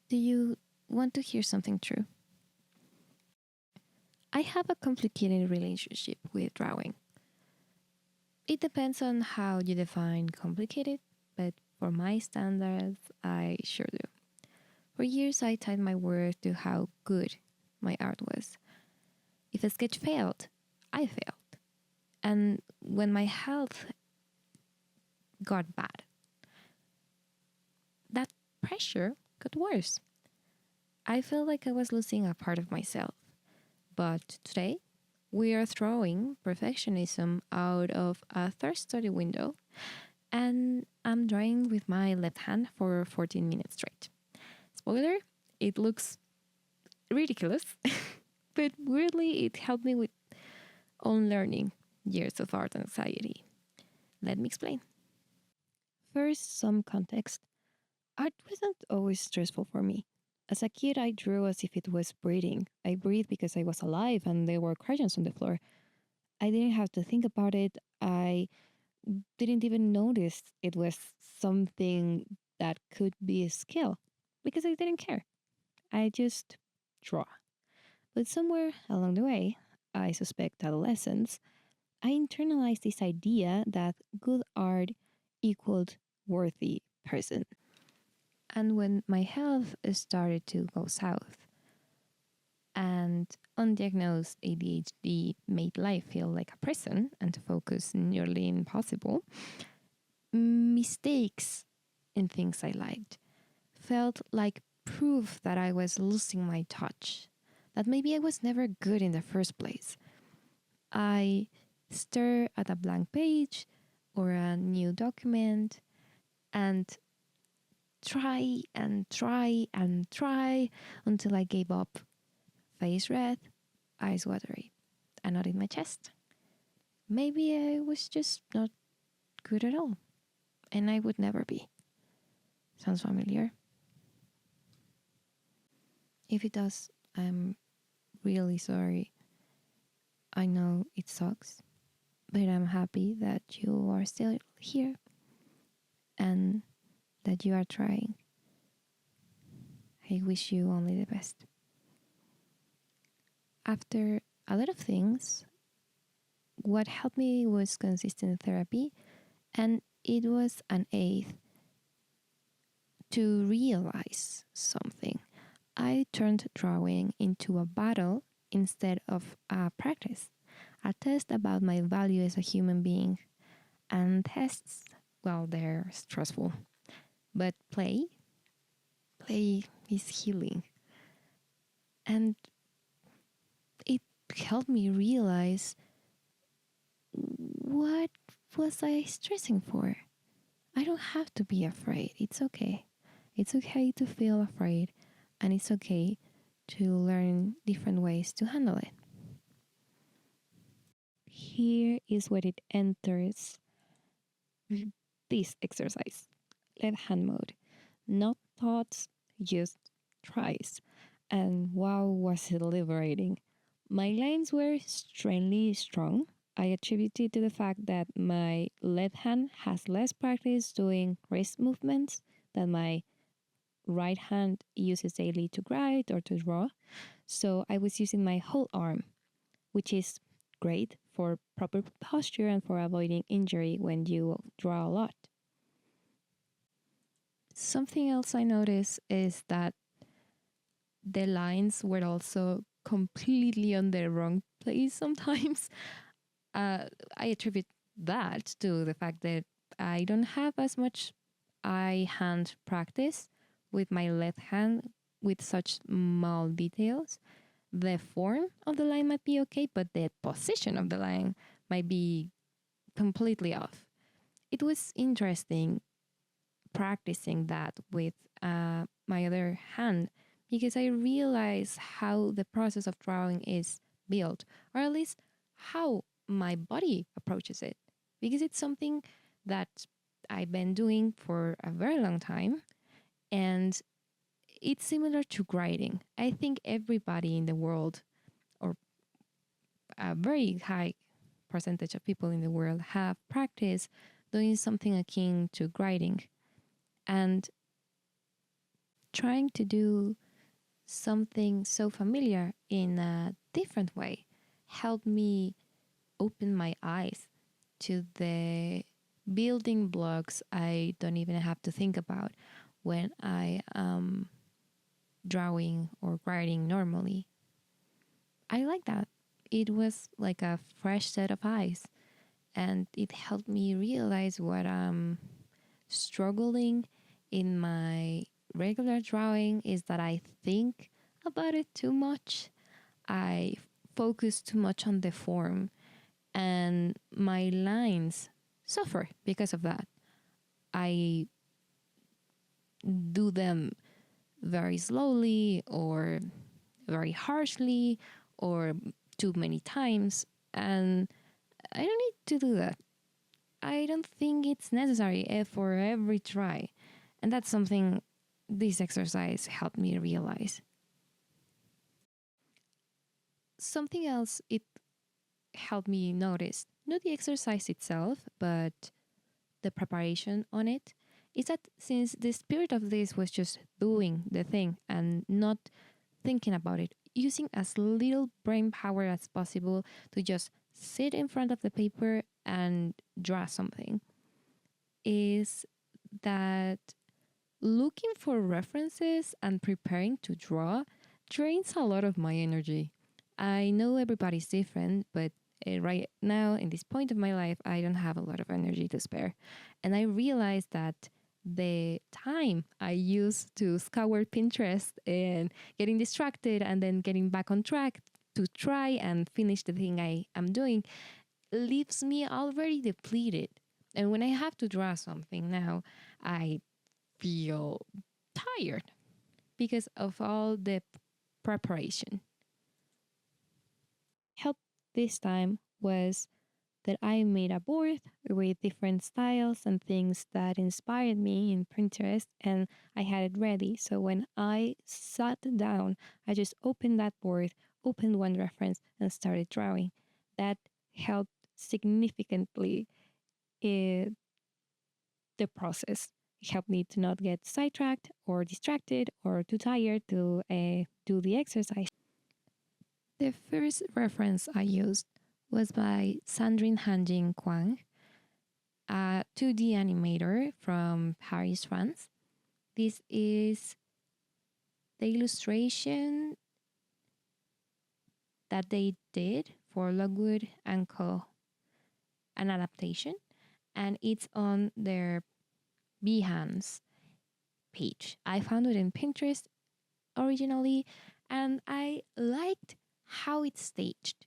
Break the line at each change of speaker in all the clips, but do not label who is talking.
Do you want to hear something true? I have a complicated relationship with drawing. It depends on how you define complicated, but for my standards, I sure do. For years, I tied my worth to how good my art was. If a sketch failed, I failed. And when my health got bad, that pressure got worse. I felt like I was losing a part of myself. But today, we are throwing perfectionism out of a third study window, and I'm drawing with my left hand for 14 minutes straight. Spoiler, it looks ridiculous, but weirdly, it helped me with unlearning years of art anxiety. Let me explain. First, some context. Art wasn't always stressful for me. As a kid, I drew as if it was breathing. I breathed because I was alive and there were crayons on the floor. I didn't have to think about it. I didn't even notice it was something that could be a skill because I didn't care. I just draw. But somewhere along the way, I suspect adolescence, I internalized this idea that good art equaled worthy person. And when my health started to go south and undiagnosed ADHD made life feel like a prison and to focus nearly impossible, mistakes in things I liked felt like proof that I was losing my touch, that maybe I was never good in the first place. I stare at a blank page or a new document and try and try and try until I gave up. Face red, eyes watery, a knot in my chest. Maybe I was just not good at all, and I would never be. Sounds familiar? If it does, I'm really sorry. I know it sucks, but I'm happy that you are still here and that you are trying. I wish you only the best. After a lot of things, what helped me was consistent therapy, and it was an aid to realize something. I turned drawing into a battle instead of a practice, a test about my value as a human being. And tests, well, they're stressful. But play is healing. And it helped me realize, what was I stressing for? I don't have to be afraid. It's okay. It's okay to feel afraid, and it's okay to learn different ways to handle it. Here is where it enters this exercise. Left hand mode. Not thoughts, just tries. And wow, was it liberating. My lines were strangely strong. I attribute it to the fact that my left hand has less practice doing wrist movements than my right hand uses daily to write or to draw. So I was using my whole arm, which is great for proper posture and for avoiding injury when you draw a lot. Something else I noticed is that the lines were also completely on the wrong place sometimes. I attribute that to the fact that I don't have as much eye hand practice with my left hand with such small details. The form of the line might be okay, but the position of the line might be completely off. It was interesting practicing that with my other hand because I realized how the process of drawing is built, or at least how my body approaches it, because it's something that I've been doing for a very long time, and it's similar to writing. I think everybody in the world, or a very high percentage of people in the world, have practiced doing something akin to writing. And trying to do something so familiar in a different way helped me open my eyes to the building blocks I don't even have to think about when I am drawing or writing normally. I like that. It was like a fresh set of eyes, and it helped me realize what I'm struggling in my regular drawing is that I think about it too much. I focus too much on the form, and my lines suffer because of that. I do them very slowly or very harshly or too many times, and I don't need to do that. I don't think it's necessary for every try. And that's something this exercise helped me realize. Something else it helped me notice, not the exercise itself, but the preparation on it, is that since the spirit of this was just doing the thing and not thinking about it, using as little brain power as possible to just sit in front of the paper and draw something, is that looking for references and preparing to draw drains a lot of my energy. I know everybody's different, but right now, in this point of my life, I don't have a lot of energy to spare. And I realized that the time I use to scour Pinterest and getting distracted and then getting back on track to try and finish the thing I am doing leaves me already depleted. And when I have to draw something now, I feel tired because of all the preparation. Help this time was that I made a board with different styles and things that inspired me in Pinterest, and I had it ready. So when I sat down, I just opened that board, opened one reference, and started drawing. That helped significantly in the process. It helped me to not get sidetracked or distracted or too tired to do the exercise. The first reference I used was by Sandrine Han Jin Kuang, a 2D animator from Paris, France. This is the illustration that they did for Lockwood and Co. An adaptation, and it's on their Behance page. I found it in Pinterest originally, and I liked how it's staged.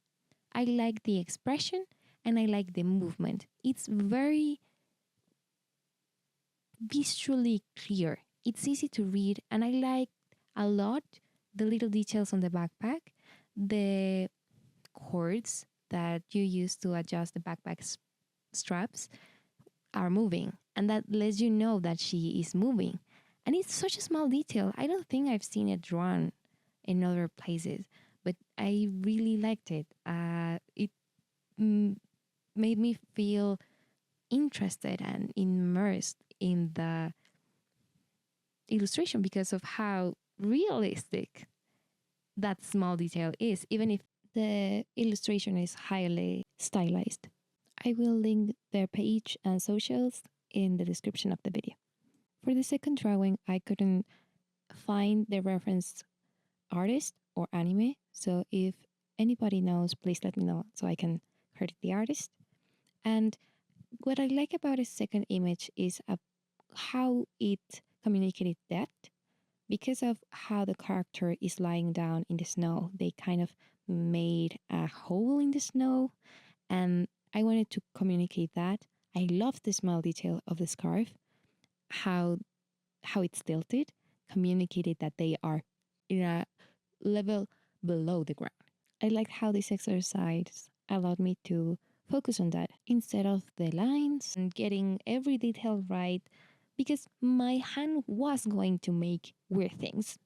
I like the expression and I like the movement. It's very visually clear. It's easy to read, and I like a lot the little details on the backpack, the cords that you use to adjust the backpack straps are moving, and that lets you know that she is moving. And it's such a small detail. I don't think I've seen it drawn in other places, but I really liked it. It made me feel interested and immersed in the illustration because of how realistic that small detail is, even if the illustration is highly stylized. I will link their page and socials in the description of the video. For the second drawing, I couldn't find the reference artist or anime, so if anybody knows, please let me know so I can credit the artist. And what I like about the second image is how it communicated depth. Because of how the character is lying down in the snow, they kind of made a hole in the snow, and I wanted to communicate that. I love the small detail of the scarf, how it's tilted, communicated that they are in a level below the ground. I liked how this exercise allowed me to focus on that instead of the lines and getting every detail right, because my hand was going to make weird things.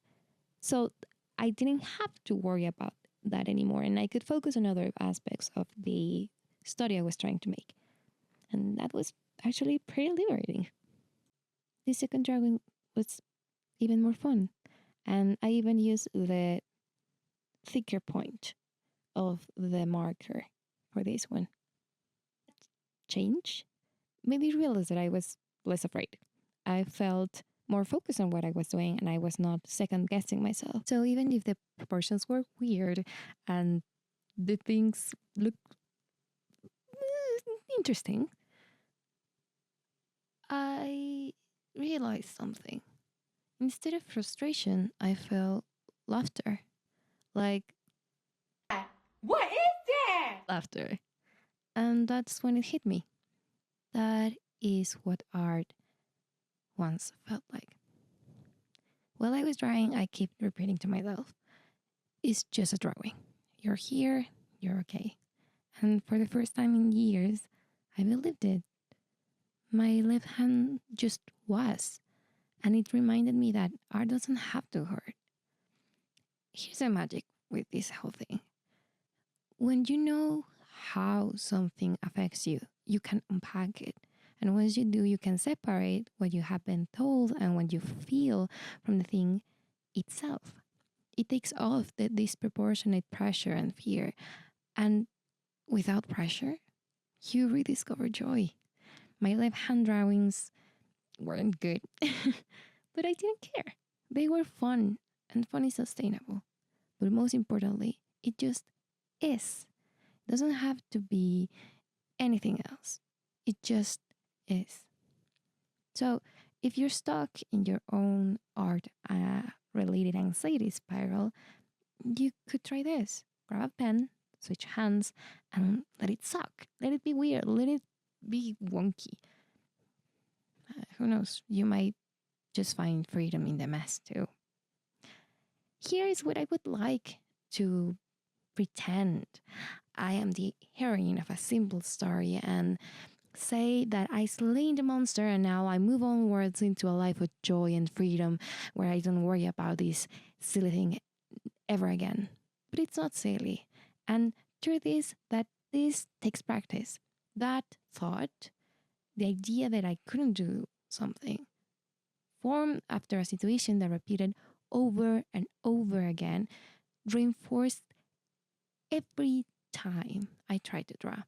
So I didn't have to worry about that anymore, and I could focus on other aspects of the study I was trying to make. And that was actually pretty liberating. The second drawing was even more fun. And I even use the thicker point of the marker for this one. Change made me realize that I was less afraid. I felt more focused on what I was doing and I was not second guessing myself. So even if the proportions were weird and the things looked interesting, I realized something. Instead of frustration, I felt laughter. Like,
What is that?
laughter. And that's when it hit me. That is what art once felt like. While I was drawing, I kept repeating to myself, it's just a drawing. You're here, you're okay. And for the first time in years, I believed it. My left hand just was. And it reminded me that art doesn't have to hurt. Here's the magic with this whole thing. When you know how something affects you, you can unpack it. And once you do, you can separate what you have been told and what you feel from the thing itself. It takes off the disproportionate pressure and fear. And without pressure, you rediscover joy. My left hand drawings weren't good, but I didn't care. They were fun, and fun is sustainable. But most importantly, it just is. It doesn't have to be anything else. It just is. So if you're stuck in your own art related anxiety spiral, you could try this. Grab a pen, switch hands, and let it suck. Let it be weird. Let it be wonky. Who knows? You might just find freedom in the mess too. Here is what I would like to pretend I am the heroine of a simple story and say that I slain the monster and now I move onwards into a life of joy and freedom where I don't worry about this silly thing ever again. But it's not silly. And truth is that this takes practice. That thought, the idea that I couldn't do something, formed after a situation that repeated over and over again, reinforced every time I tried to draw.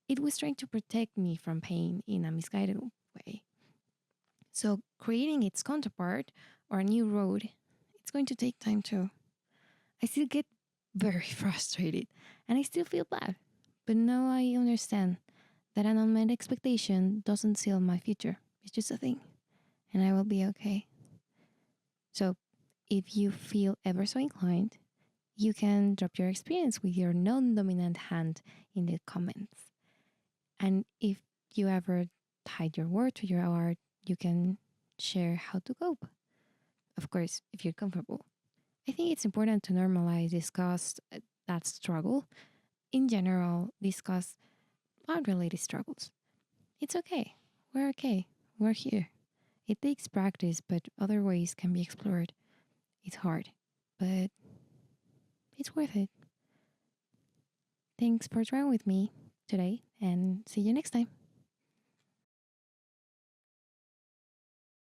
It was trying to protect me from pain in a misguided way. So creating its counterpart or a new road, it's going to take time too. I still get very frustrated and I still feel bad. But now I understand that an unmet expectation doesn't seal my future. It's just a thing. And I will be okay. So if you feel ever so inclined, you can drop your experience with your non-dominant hand in the comments. And if you ever tied your word to your art, you can share how to cope. Of course, if you're comfortable. I think it's important to normalize, discuss that struggle. In general, discuss art-related struggles. It's okay. We're okay. We're here. It takes practice, but other ways can be explored. It's hard, but it's worth it. Thanks for drawing with me today, and see you next time.